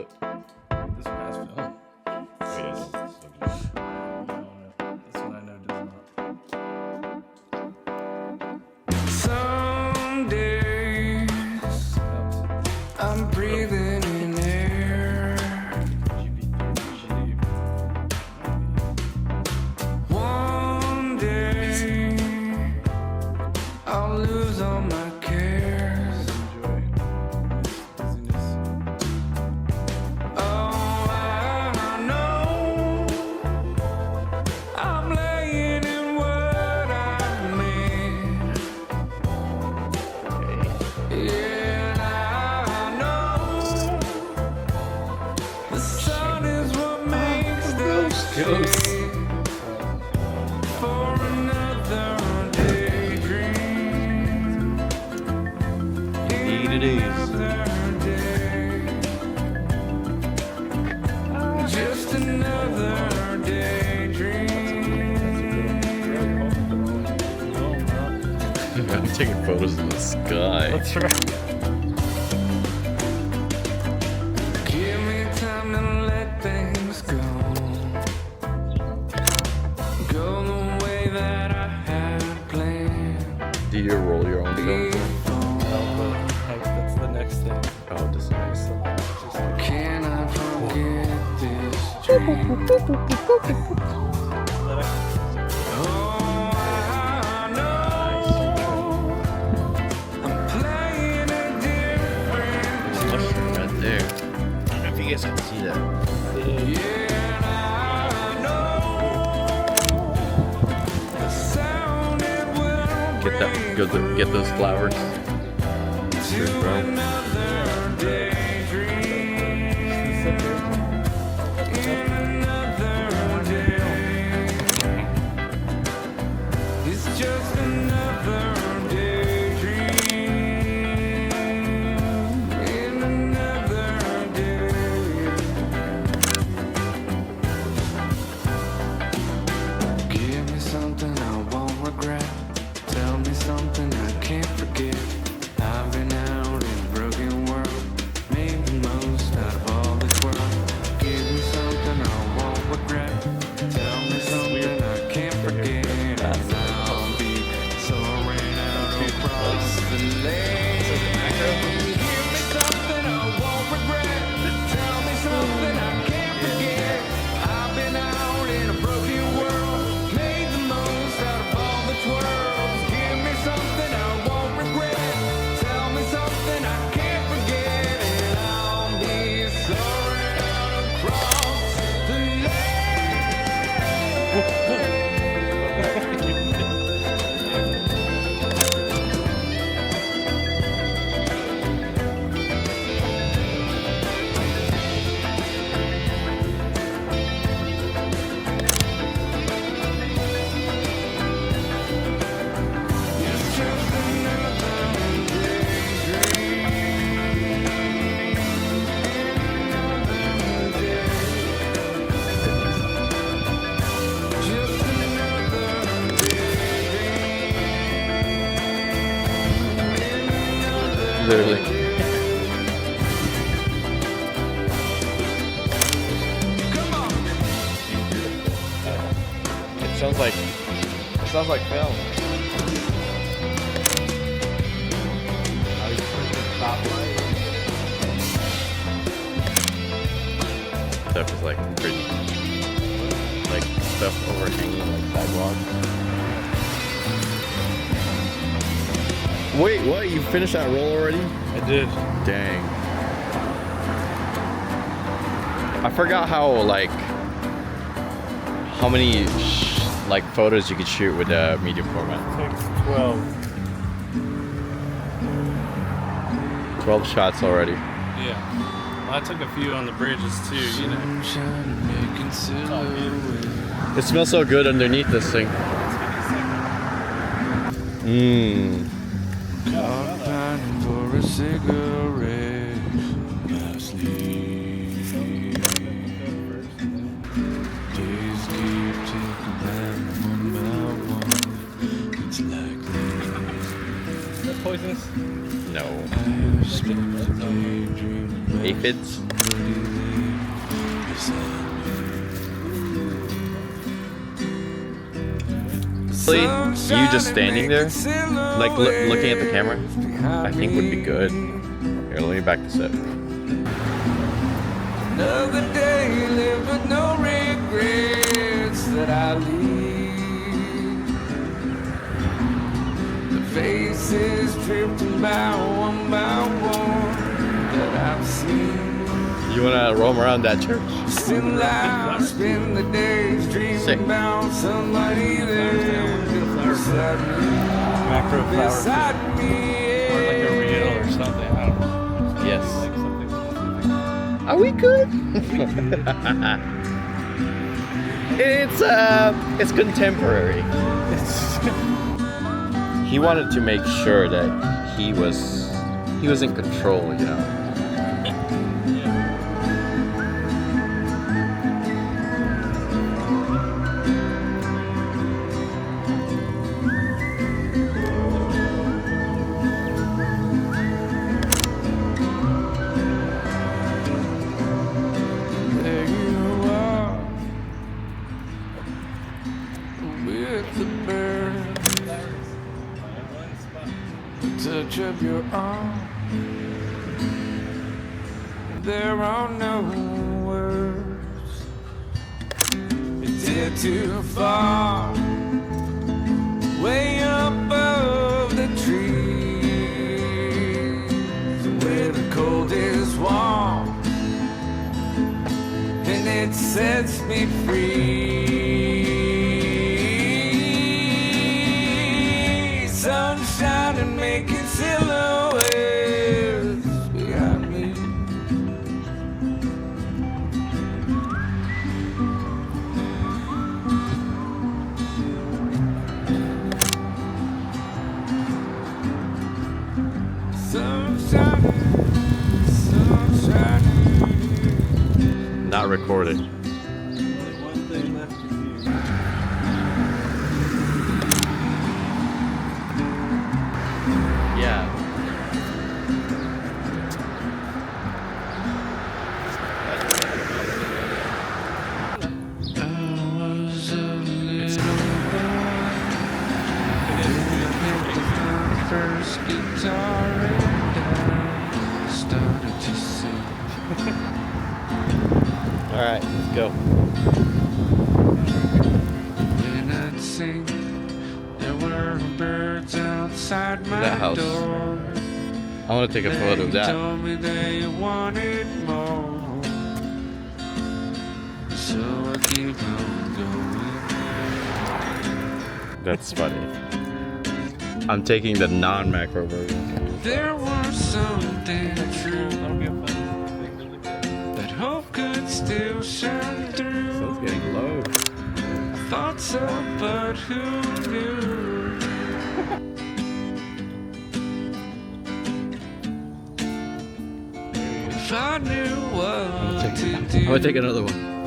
it. This one has film. Yes. This one I know does not. Some days I'm breathing in air. One day I'll lose all my cares. Oh, I know I'm laying in what I made. Yeah, I know the sun is what makes the shade for another daydream. Indeed it is. Another day, just another daydream. I'm taking photos of the sky. That's right. Give me time to let things go. Go the way that I had planned. Do you roll your own film? That's the next thing. Oh, this is nice. Can I forget this dream? Oh, I know I'm playing a different Mushroom right there. I don't know if you guys can see that. yeah, I know the sound it will Get that. Get those flowers. to bro. another daydream. In another day, it's just another daydream. In another day, give me something I won't regret. Tell me something I can't forget. I've been out in a broken world, made the most out of all this world. Give me something I won't regret. Tell me something I can't forget. And I'll be soaring out across the lake. Give me something I won't regret. Tell me something I can't forget. I've been out in a broken world, made the most out of all the twirls. Give me something I won't regret. Tell me something I can't forget. And I'll be soaring out across the It's just another daydream. Another day. Just another daydream. Literally. Come on. It sounds like film. Stuff is like pretty. Like stuff overhanging like sidewalk. Wait, what? You finished that roll already? I did. Dang. I forgot how many like photos you could shoot with a medium format. Takes 12. 12 shots already. Yeah. Well, I took a few on the bridges too, you know. Sunshine making silhouette. It smells so good underneath this thing. Mmm. Caught pining for a cigarette. My sleep. Days keep ticking down one by one. It's like Is that poisonous? No. I spent the daydreaming about Aphids? somebody You just standing there, like looking at the camera, I think would be good. Here, let me back this up. Another day lived with no regrets that I leave. The faces drifting by one that I've seen. You wanna roam around that church? Still life, spend the days dreaming about somebody there beside me. Macro flower Beside me, or like a reel or something. I don't know. Yes. Like something specific. Are we good? It's contemporary. He wanted to make sure that he was in control, you know. there you are with the birds, the touch of your arm. There are no words. It's here too far, way above the trees, where the cold is warm and it sets me free. Sunshine and making silhouettes behind me. Sunshine, sunshine. Not recorded. Only one thing left to do. Yeah. I was a little boy, picked up my first guitar and I started to sing. All right, let's go. When I'd sing, there were birds outside my That house. door. I want to take a photo of They that. told me they wanted more, so I keep on going. That's funny. I'm taking the non-macro version. There was something true That'll be a fun thing to look at. that hope could still shine through. So it's getting low. Thought so, but who knew? If I knew what to do, I'm gonna take another one.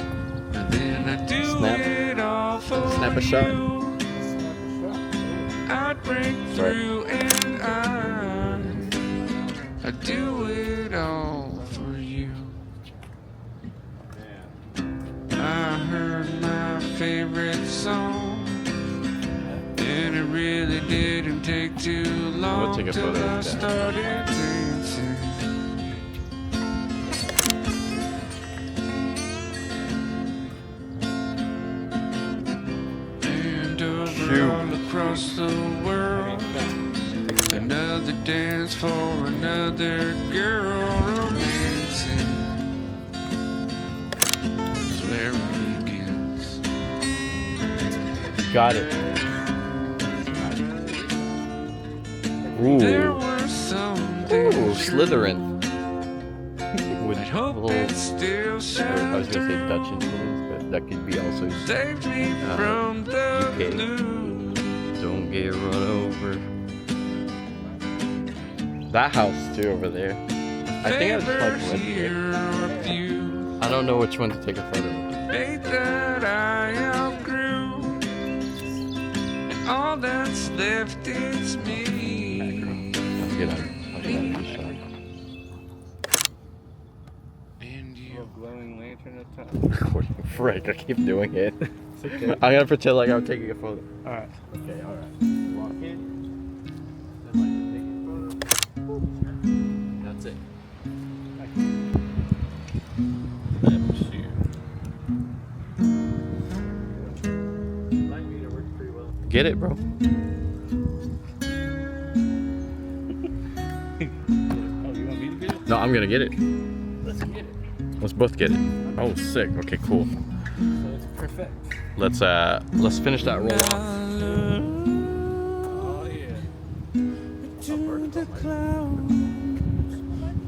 then I'd do Snap. it all for Snap a shot. you. I'd break through and I'd do it all for you. I heard my favorite song, and it really didn't take too long take a till photo of I that. started dancing. And over all across the world, another dance for another girl romancing. That's where it begins. Got it. There Ooh, were some ooh, things Slytherin. With I'd hope little, it still I was shine gonna say through. Dutch influence, but that could be also. Save me from the UK. blue. Don't get run over. That house too over there. I think I just like Favors went here. here a few. I don't know which one to take a photo of. Fate that I outgrew, and all that's left is me. I'll get out of the shot. And you. little glowing lantern up top. Recording. Frick, I keep doing it. It's okay. I'm gonna pretend like I'm taking a photo. Alright. Okay, alright. Walk in. Then like taking a photo. That's it. Get it, bro. Oh, you want me to get it? No, I'm gonna get it. Let's get it. Let's both get it. Oh, sick. Okay, cool. So it's perfect. Let's finish that roll off. Oh yeah. To the clouds,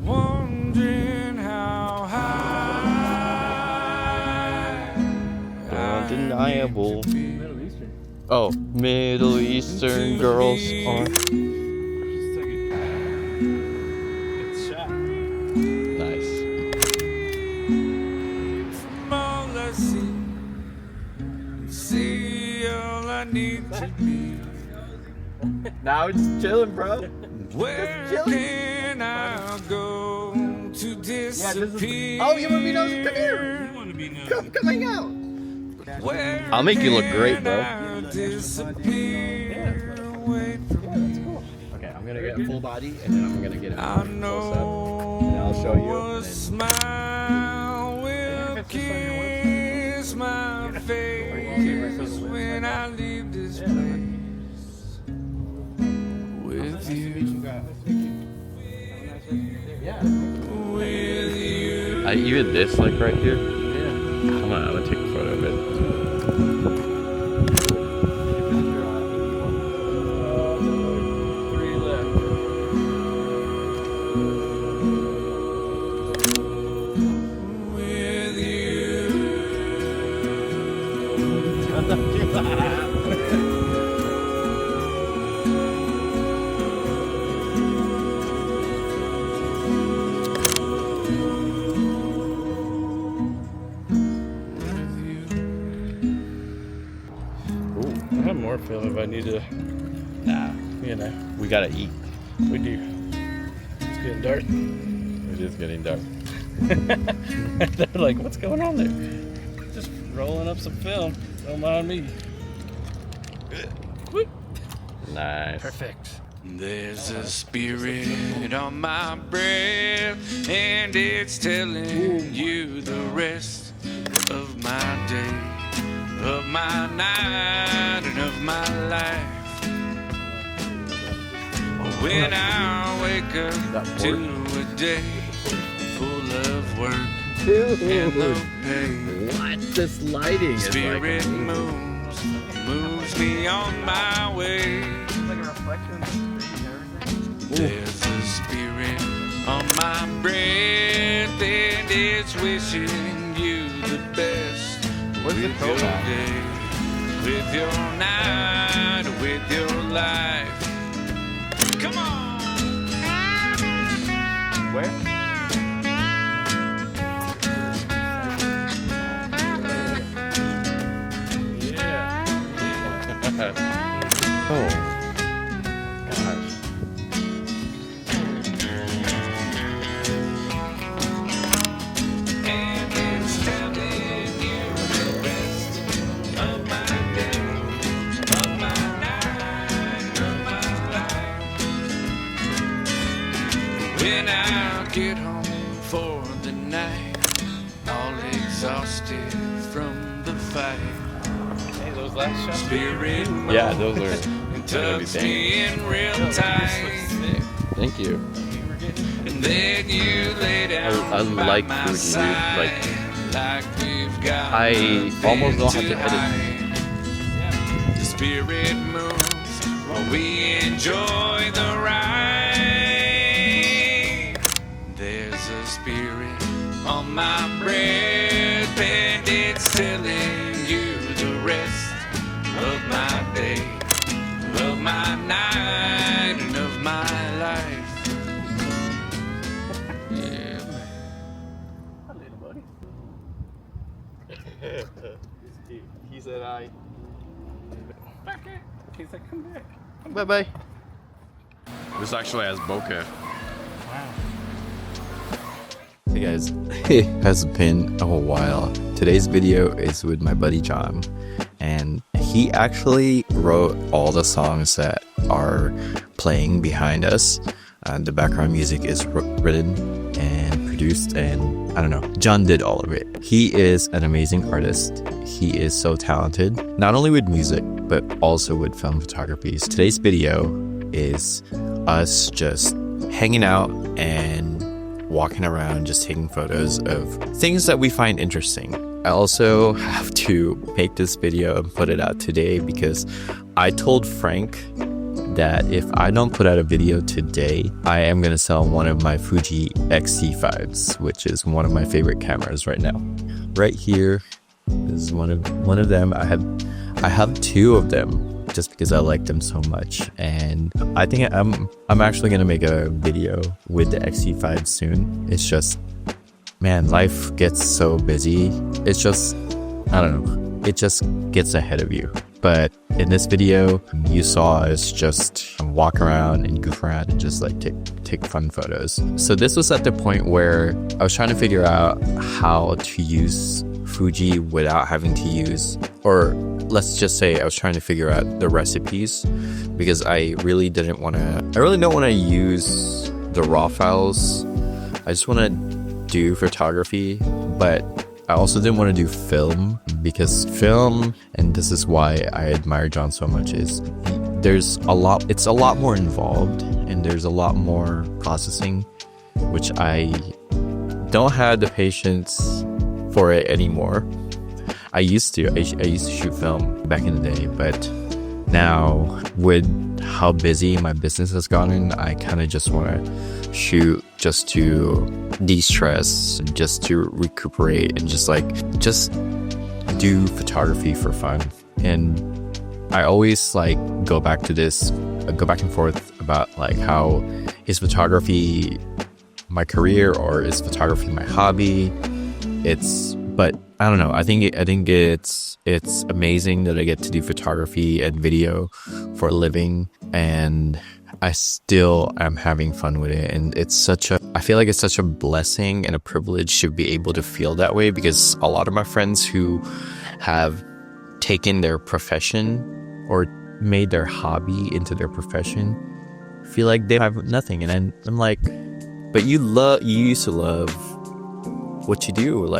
wondering how high Undeniable. Middle Eastern. Oh, Middle Eastern girls are Just take it. It's shot. nice. from all I see all I need to be. Now it's chilling, bro. Where can I go to disappear? Oh, you want me to come here? You want to be known. Come hang out. Where I'll make you look great, bro. can I disappear away from Okay, I'm gonna get a full body, and then I'm gonna get it I close up, know and I'll show you. a And then, smile will kiss my face when I leave this place with you. With you. even this, like right here. Come on, I'm gonna take a photo of it. I have more film if I need to. Nah, You know, we gotta eat. we do. It's getting dark. It is getting dark. They're like, what's going on there? Just rolling up some film. Don't mind me. Whoop. Nice. Perfect. There's a spirit on my breath, and it's telling you the rest of my day, of my night, and of my life. When I wake up to a day full of work and low pay, What? This lighting is like spirit amazing. moves me on my way. There's a spirit on my breath, and it's wishing you the best with your day, with your night, with your life. Come on! Where? Yeah. Oh. Gosh. And it's telling you the rest of my day, of my night, of my life. When I get home for the night, all exhausted from the fight, Hey, those last shots. spirit Yeah, those are and gonna be tugs banging. me in real tight. Thank you. And then you lay down Unlike by my Fuji, side, like, like we've got I almost don't have to nothing edit. hide. The spirit moves while we enjoy the ride. There's a spirit on my breath, and it's telling you the rest of my day, of my night, and of my life. Yeah. Hi, little buddy. He said I. Back here. He's like, come back. Bye bye. This actually has bokeh. Wow. Hey guys, it has been a while. Today's video is with my buddy John, and he actually wrote all the songs that are playing behind us. The background music is written and produced, and I don't know, John did all of it. He is an amazing artist. He is so talented, not only with music, but also with film photography. So today's video is us just hanging out and walking around, just taking photos of things that we find interesting. I also have to make this video and put it out today because I told Frank that if I don't put out a video today, I am going to sell one of my Fuji X-T5s, which is one of my favorite cameras right now. Right here is one of them. I have two of them just because I like them so much, and I think I'm actually gonna make a video with the X-T5 soon. It's just, man, life gets so busy. It's just, I don't know, it just gets ahead of you. But in this video, you saw us just walk around and goof around and just like take fun photos. So this was at the point where I was trying to figure out how to use Fuji without having to use, or let's just say I was trying to figure out the recipes, because I really don't want to use the raw files. I just want to do photography, but I also didn't want to do film, because film, and this is why I admire John so much, is it's a lot more involved and there's a lot more processing, which I don't have the patience for it anymore. I used to shoot film back in the day, but now with how busy my business has gotten, I kind of just want to shoot just to de-stress, just to recuperate, and just do photography for fun. And I always go back and forth about how is photography my career or is photography my hobby? But I don't know. I think it's amazing that I get to do photography and video for a living, and I still am having fun with it. And I feel like it's such a blessing and a privilege to be able to feel that way, because a lot of my friends who have taken their profession or made their hobby into their profession feel like they have nothing. And I'm like, but you used to love what you do.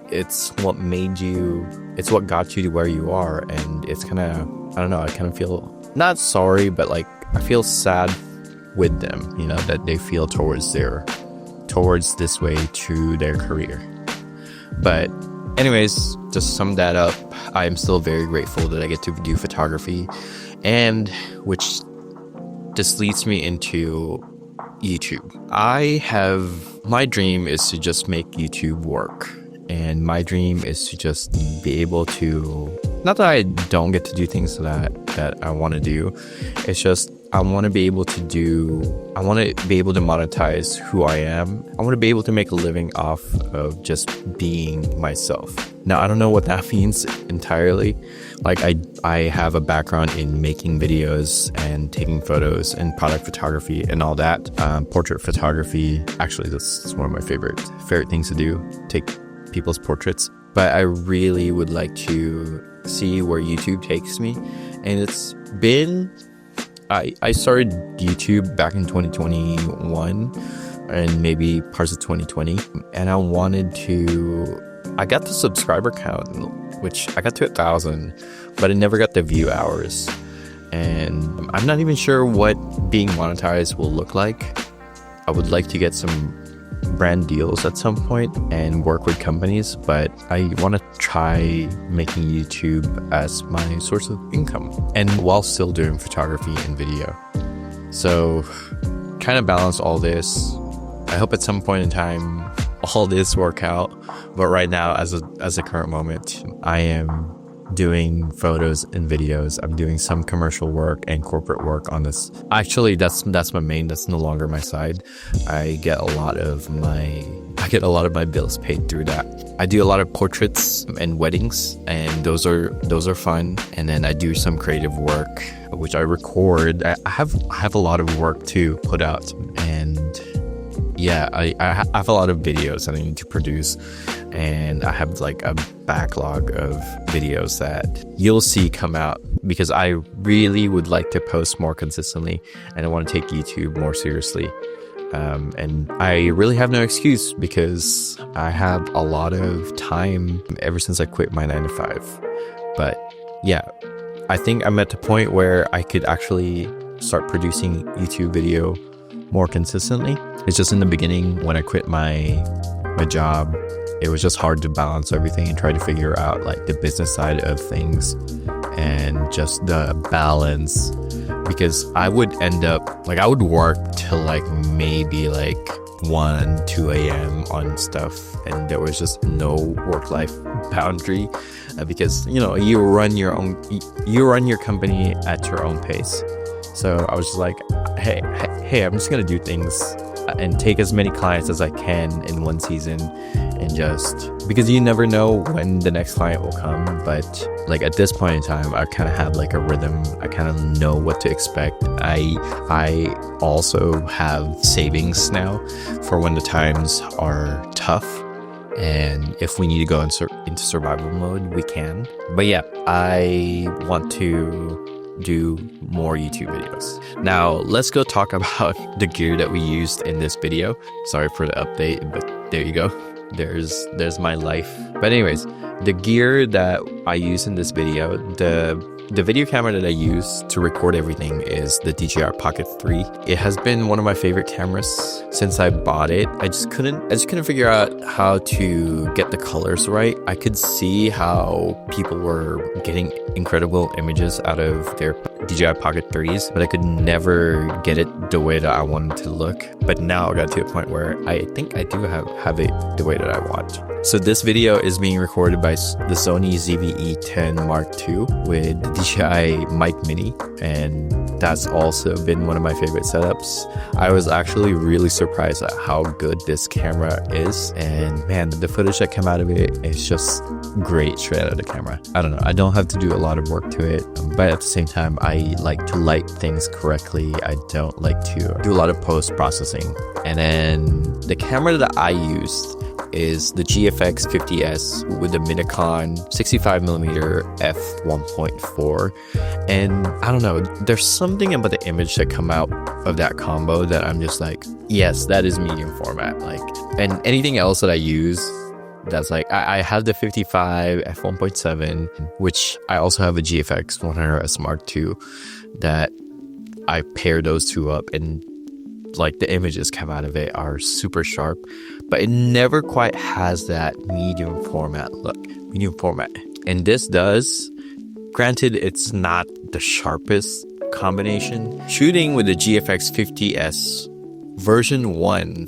It's what got you to where you are. And it's kind of, I don't know, I kind of feel not sorry, but I feel sad with them, that they feel towards this way to their career. But anyways, just sum that up, I am still very grateful that I get to do photography, and which just leads me into YouTube. My dream is to just make YouTube work. And my dream is to just be able to, not that I don't get to do things that I want to do, it's just I want to be able to monetize who I am. I want to be able to make a living off of just being myself. Now, I don't know what that means entirely. I have a background in making videos and taking photos and product photography and all that. Portrait photography, actually, that's one of my favorite things to do, take people's portraits. But I really would like to see where YouTube takes me. And it's been, I started YouTube back in 2021 and maybe parts of 2020, and I got the subscriber count, which I got to 1,000, but I never got the view hours. And I'm not even sure what being monetized will look like. I would like to get some brand deals at some point and work with companies, but I want to try making YouTube as my source of income, and while still doing photography and video. So kind of balance all this. I hope at some point in time all this work out, but right now, as a current moment, I am doing photos and videos. I'm doing some commercial work and corporate work on this. Actually, that's my main. That's no longer my side. I get a lot of my bills paid through that. I do a lot of portraits and weddings, and those are fun. And then I do some creative work, which I record. I have a lot of work to put out, and yeah, I have a lot of videos that I need to produce, and I have like a backlog of videos that you'll see come out because I really would like to post more consistently, and I want to take YouTube more seriously. And I really have no excuse because I have a lot of time ever since I quit my 9 to 5. But yeah, I think I'm at the point where I could actually start producing YouTube video more consistently. It's just in the beginning when I quit my job, it was just hard to balance everything and try to figure out like the business side of things and just the balance, because I would end up like I would work till like maybe like 1, 2 a.m. on stuff, and there was just no work-life boundary because you run your company at your own pace. So I was just like, hey, I'm just gonna do things and take as many clients as I can in one season, and just because you never know when the next client will come. But like at this point in time, I kind of have like a rhythm. I kind of know what to expect. I also have savings now for when the times are tough, and if we need to go into survival mode, we can. But yeah, I want to do more YouTube videos. Now let's go talk about the gear that we used in this video. Sorry for the update, but there you go. There's my life. But anyways, the gear that I use in this video, the video camera that I use to record everything is the DJI Pocket 3. It has been one of my favorite cameras since I bought it. I just couldn't figure out how to get the colors right. I could see how people were getting incredible images out of their DJI Pocket 3s, but I could never get it the way that I wanted to look. But now I got to a point where I think I do have it the way that I want. So this video is being recorded by the Sony ZV-E10 Mark II with the DJI Mic Mini, and that's also been one of my favorite setups. I was actually really surprised at how good this camera is, and man, the footage that came out of it is just great straight out of the camera. I don't know, I don't have to do a lot of work to it, but at the same time, I like to light things correctly. I don't like to do a lot of post-processing. And then the camera that I used is the GFX 50S with the Minicon 65mm f1.4, and I don't know, there's something about the image that come out of that combo that I'm just like, yes, that is medium format. Like, and anything else that I use that's like, I have the 55 f1.7, which I also have a GFX 100S Mark II that I pair those two up, and like the images come out of it are super sharp, but it never quite has that medium format look. And this does. Granted, it's not the sharpest combination. Shooting with the GFX 50S version 1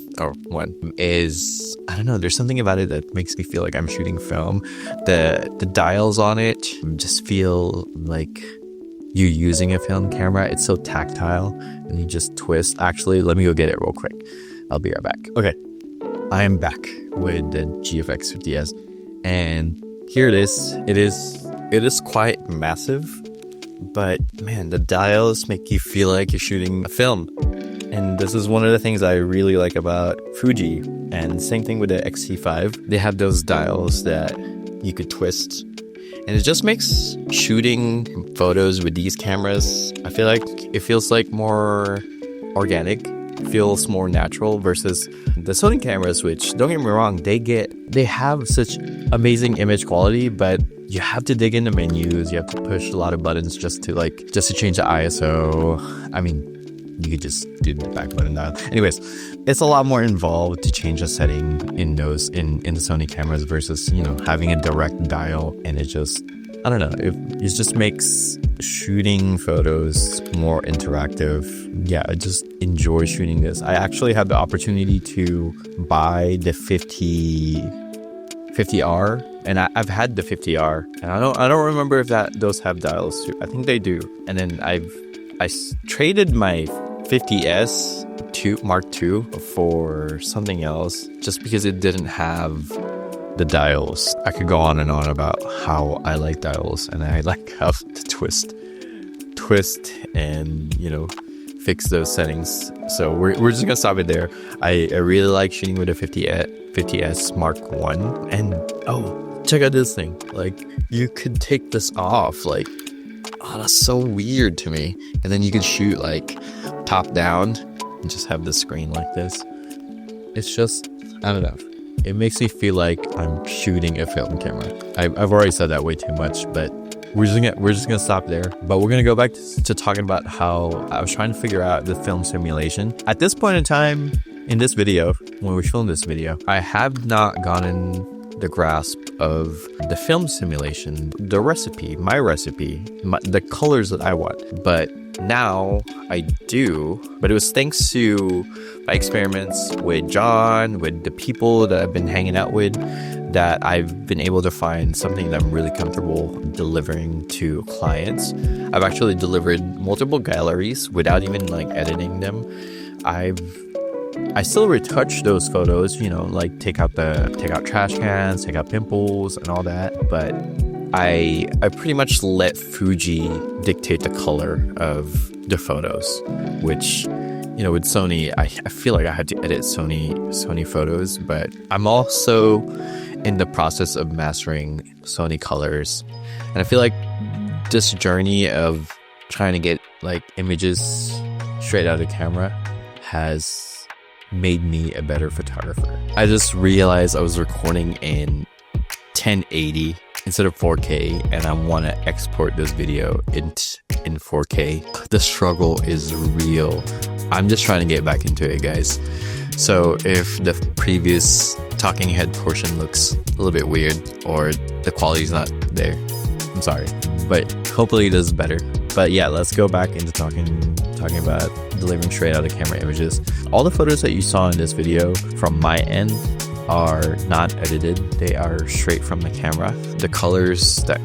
is, I don't know, there's something about it that makes me feel like I'm shooting film. The dials on it just feel like you're using a film camera. It's so tactile, and you just twist. Actually, let me go get it real quick. I'll be right back. Okay, I am back with the GFX 50S, and here it is. It is quite massive, but man, the dials make you feel like you're shooting a film. And this is one of the things I really like about Fuji. And same thing with the X-T5. They have those dials that you could twist, and it just makes shooting photos with these cameras, I feel like it feels like more organic, feels more natural versus the Sony cameras, which, don't get me wrong, they have such amazing image quality, but you have to dig into menus, you have to push a lot of buttons just to change the ISO. I mean, you could just do the back button dial. Anyways, it's a lot more involved to change the setting in the Sony cameras versus, having a direct dial. And it just, I don't know, it just makes shooting photos more interactive. Yeah, I just enjoy shooting this. I actually had the opportunity to buy the 50R, and I've had the 50R, and I don't remember if those have dials too. I think they do. And then I traded my 50S Mark II for something else just because it didn't have the dials. I could go on and on about how I like dials, and I like how to twist and fix those settings. So we're just gonna stop it there. I really like shooting with a 50S Mark 1. And oh, check out this thing. Like, you could take this off. Like, oh, that's so weird to me. And then you could shoot like top down and just have the screen like this. It's just, I don't know, it makes me feel like I'm shooting a film camera. I've already said that way too much, but we're just gonna stop there. But we're gonna go back to talking about how I was trying to figure out the film simulation. At this point in time in this video, when we filmed this video, I have not gotten the grasp of the film simulation, the recipe, the colors that I want. But now I do. But it was thanks to my experiments with John, with the people that I've been hanging out with, that I've been able to find something that I'm really comfortable delivering to clients. I've actually delivered multiple galleries without even like editing them. I still retouch those photos, you know, like take out trash cans, take out pimples and all that, but I pretty much let Fuji dictate the color of the photos, which, you know, with Sony, I feel like I had to edit Sony photos, but I'm also in the process of mastering Sony colors. And I feel like this journey of trying to get like images straight out of the camera has made me a better photographer. I just realized I was recording in 1080 instead of 4K, and I want to export this video in 4K. The struggle is real. I'm just trying to get back into it, guys. So if the previous talking head portion looks a little bit weird or the quality's not there, I'm sorry, but hopefully it does better. But yeah, let's go back into talking about delivering straight out of camera images. All the photos that you saw in this video from my end are not edited. They are straight from the camera. The colors that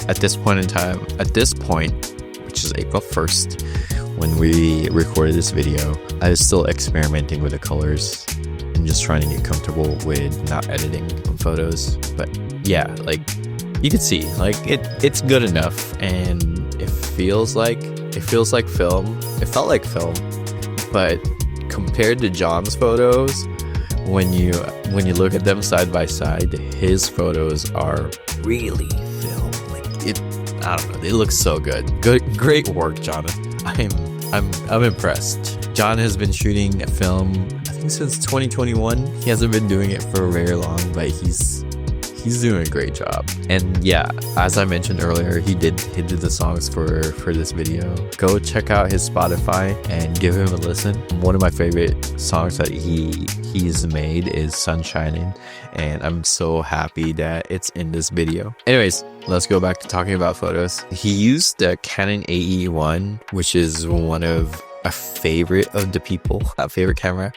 at this point, which is April 1st, when we recorded this video, I was still experimenting with the colors and just trying to get comfortable with not editing photos. But yeah, like you could see, like it's good enough, and it feels like film. It felt like film, but compared to John's photos, when you look at them side by side, his photos are really film. Like I don't know, they look so good. Great work, John. I'm impressed. John has been shooting film, I think, since 2021. He hasn't been doing it for very long, but he's doing a great job. And yeah, as I mentioned earlier, he did the songs for this video. Go check out his Spotify and give him a listen. One of my favorite songs that he's made is Sunshining, and I'm so happy that it's in this video. Anyways, let's go back to talking about photos. He used the Canon AE1, which is one of a favorite camera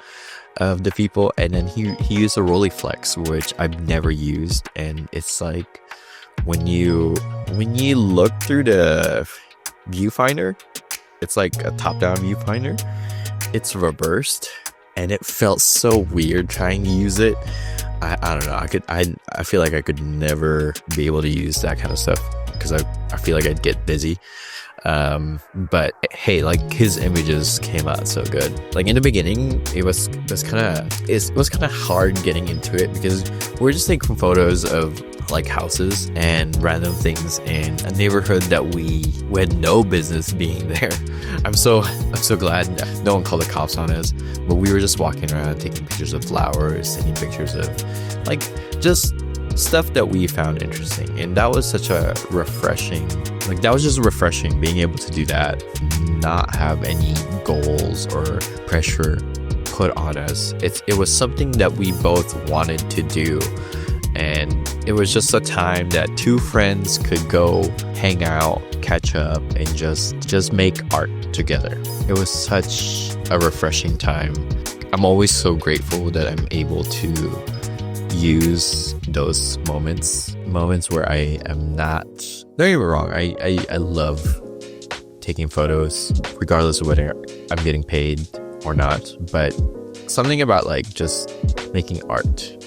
of the people, and then he used a Rolleiflex, which I've never used, and it's like when you look through the viewfinder, it's like a top-down viewfinder, it's reversed, and it felt so weird trying to use it. I don't know, I feel like I could never be able to use that kind of stuff because I feel like I'd get dizzy. But hey, like his images came out so good. Like in the beginning, it was kind of hard getting into it because we're just taking photos of like houses and random things in a neighborhood that we had no business being there. I'm so glad no one called the cops on us, but we were just walking around taking pictures of flowers, taking pictures of like just stuff that we found interesting. And that was such a refreshing, like that was just refreshing being able to do that, not have any goals or pressure put on us. It was something that we both wanted to do, and it was just a time that two friends could go hang out, catch up, and just make art together. It was such a refreshing time. I'm always so grateful that I'm able to use those moments where I am not, don't get me wrong, I love taking photos regardless of whether I'm getting paid or not, but something about like just making art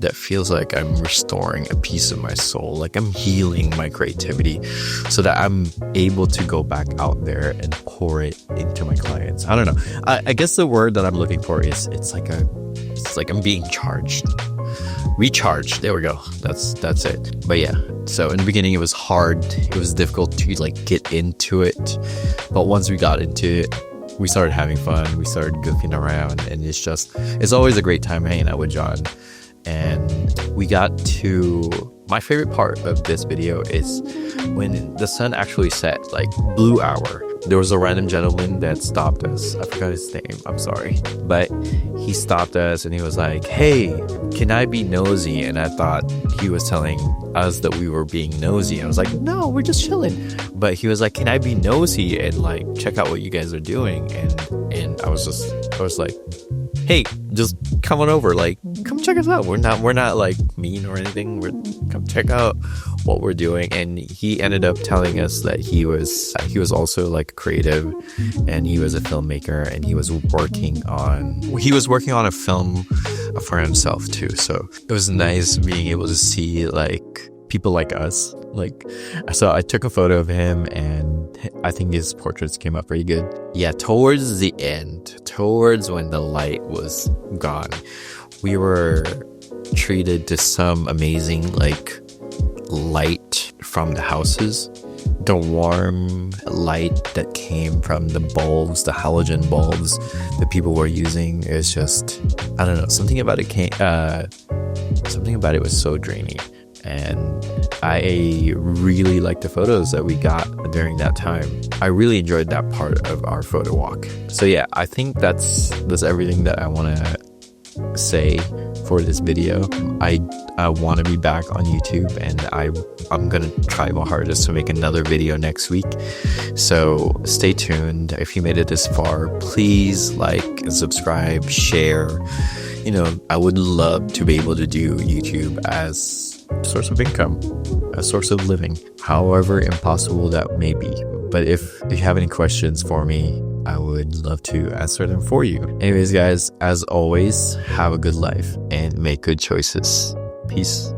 that feels like I'm restoring a piece of my soul, like I'm healing my creativity so that I'm able to go back out there and pour it into my clients. I don't know. I guess the word that I'm looking for is it's like I'm being charged. Recharged. There we go. That's it. But yeah, so in the beginning it was hard. It was difficult to like get into it. But once we got into it, we started having fun. We started goofing around, and it's always a great time hanging out with John. And we got to my favorite part of this video is when the sun actually set, like blue hour. There was a random gentleman that stopped us. I forgot his name. I'm sorry. But he stopped us and he was like, hey, can I be nosy? And I thought he was telling us that we were being nosy. I was like, no, we're just chilling. But he was like, can I be nosy and like check out what you guys are doing? And I was like, hey, just come on over, like come check us out. We're not like mean or anything. Come check out what we're doing. And he ended up telling us that he was also like creative, and he was a filmmaker, and he was working on a film for himself too. So it was nice being able to see like people like us. Like, so I took a photo of him, and I think his portraits came up pretty good. Yeah, towards the end, towards when the light was gone, we were treated to some amazing like light from the houses. The warm light that came from the bulbs, the halogen bulbs that people were using, is just, I don't know, something about it was so dreamy. And I really liked the photos that we got during that time. I really enjoyed that part of our photo walk. So yeah, I think that's everything that I want to say for this video. I want to be back on YouTube, and I'm gonna try my hardest to make another video next week. So stay tuned. If you made it this far, please like and subscribe, share. You know, I would love to be able to do YouTube as a source of income, a source of living, however impossible that may be. But if you have any questions for me, I would love to answer them for you. Anyways, guys, as always, have a good life and make good choices. Peace.